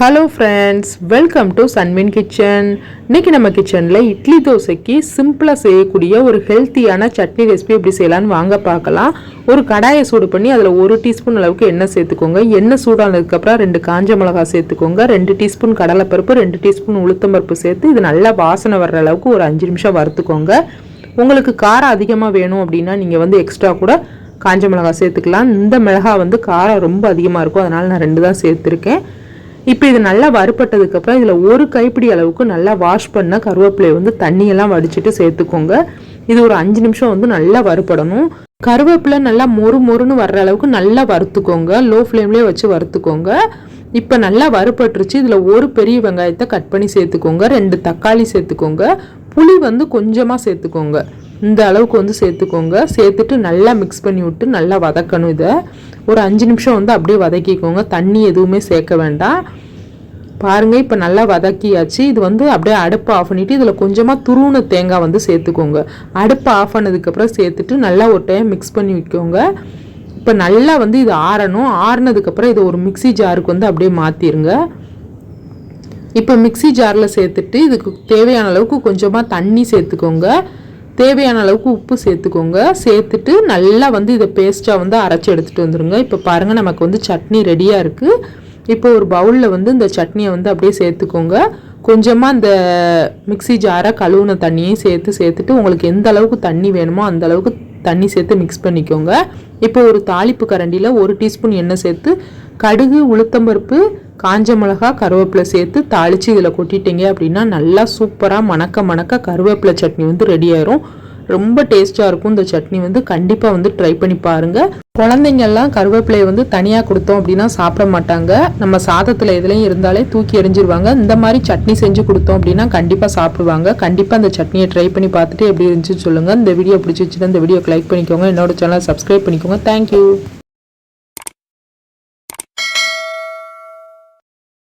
Hello friends, welcome to சன்வின் kitchen. இன்றைக்கி நம்ம கிச்சனில் இட்லி தோசைக்கு சிம்பிளாக செய்யக்கூடிய ஒரு ஹெல்த்தியான சட்னி ரெசிபி எப்படி செய்யலான்னு வாங்க பார்க்கலாம். ஒரு கடாயை சூடு பண்ணி அதில் 1 டீஸ்பூன் அளவுக்கு எண்ணெய் சேர்த்துக்கோங்க. எண்ணெய் சூடானதுக்கப்புறம் 2 காஞ்ச மிளகா சேர்த்துக்கோங்க. 2 டீஸ்பூன் கடலைப்பருப்பு, 2 டீஸ்பூன் உளுத்தம்பருப்பு சேர்த்து இது நல்லா வாசனை வர்ற அளவுக்கு ஒரு 5 நிமிஷம் வறுத்துக்கோங்க. உங்களுக்கு காரம் அதிகமாக வேணும் அப்படின்னா நீங்கள் எக்ஸ்ட்ரா கூட காஞ்ச மிளகா சேர்த்துக்கலாம். இந்த மிளகா காரம் ரொம்ப அதிகமாக இருக்கும், அதனால் நான் 2 தான் சேர்த்துருக்கேன். இப்போ இது நல்லா வறுப்பட்டதுக்கப்புறம் இதில் 1 கைப்பிடி அளவுக்கு நல்லா வாஷ் பண்ண கருவேப்பிலை தண்ணியெல்லாம் வடிச்சிட்டு சேர்த்துக்கோங்க. இது ஒரு 5 நிமிஷம் நல்லா வறுப்படணும். கருவேப்பிலை நல்லா மொறுன்னு வர்ற அளவுக்கு நல்லா வறுத்துக்கோங்க. லோ ஃப்ளேம்லேயே வச்சு வறுத்துக்கோங்க. இப்போ நல்லா வறுப்பட்டுருச்சு. இதில் 1 பெரிய வெங்காயத்தை கட் பண்ணி சேர்த்துக்கோங்க. 2 தக்காளி சேர்த்துக்கோங்க. புளி கொஞ்சமாக சேர்த்துக்கோங்க. இந்த அளவுக்கு சேர்த்துக்கோங்க. சேர்த்துட்டு நல்லா மிக்ஸ் பண்ணி விட்டு நல்லா வதக்கணும். இதை ஒரு 5 நிமிஷம் அப்படியே வதக்கிக்கோங்க. தண்ணி எதுவுமே சேர்க்க வேண்டாம். பாருங்கள், இப்போ நல்லா வதக்கியாச்சு. இது அப்படியே அடுப்பை ஆஃப் பண்ணிவிட்டு இதில் கொஞ்சமாக துருவின தேங்காய் சேர்த்துக்கோங்க. அடுப்பை ஆஃப் பண்ணதுக்கப்புறம் சேர்த்துட்டு நல்லா ஒரு டைம் மிக்ஸ் பண்ணி வைக்கோங்க. இப்போ நல்லா இது ஆறணும். ஆறினதுக்கப்புறம் இதை ஒரு மிக்சி ஜாருக்கு அப்படியே மாற்றிடுங்க. இப்போ மிக்சி ஜாரில் சேர்த்துட்டு இதுக்கு தேவையான அளவுக்கு கொஞ்சமாக தண்ணி சேர்த்துக்கோங்க. தேவையான அளவுக்கு உப்பு சேர்த்துக்கோங்க. சேர்த்துட்டு நல்லா இதை பேஸ்ட்டாக அரைச்சி எடுத்துகிட்டு வந்துடுங்க. இப்போ பாருங்கள், நமக்கு சட்னி ரெடியாக இருக்குது. இப்போ ஒரு பவுலில் இந்த சட்னியை அப்படியே சேர்த்துக்கோங்க. கொஞ்சமாக இந்த மிக்சி ஜாரை கழுவுன தண்ணியையும் சேர்த்துட்டு உங்களுக்கு எந்த அளவுக்கு தண்ணி வேணுமோ அந்த அளவுக்கு தண்ணி சேர்த்து மிக்ஸ் பண்ணிக்கோங்க. இப்போ ஒரு தாளிப்பு கரண்டியில் 1 டீஸ்பூன் எண்ணெய் சேர்த்து கடுகு, உளுத்தம்பருப்பு, காஞ்ச மிளகா, கருவேப்பிலை சேர்த்து தாளித்து இதில் கொட்டிட்டீங்க அப்படின்னா நல்லா சூப்பராக மணக்க கருவேப்பிலை சட்னி ரெடி ஆயிரும். ரொம்ப டேஸ்ட்டாக இருக்கும். இந்த சட்னி கண்டிப்பாக ட்ரை பண்ணி பாருங்கள். குழந்தைங்கள்லாம் கருவேப்பிலையை தனியாக கொடுத்தோம் அப்படின்னா சாப்பிட மாட்டாங்க. நம்ம சாதத்தில் எதுலையும் இருந்தாலே தூக்கி எறிஞ்சிருவாங்க. இந்த மாதிரி சட்னி செஞ்சு கொடுத்தோம் அப்படின்னா கண்டிப்பாக சாப்பிடுவாங்க. கண்டிப்பாக அந்த சட்னியை ட்ரை பண்ணி பார்த்துட்டு எப்படி இருந்துச்சுன்னு சொல்லுங்கள். இந்த வீடியோ பிடிச்சிச்சுன்னா இந்த வீடியோக்கு லைக் பண்ணிக்கோங்க. என்னோட சேனலை சப்ஸ்கிரைப் பண்ணிக்கோங்க. தேங்க்யூ.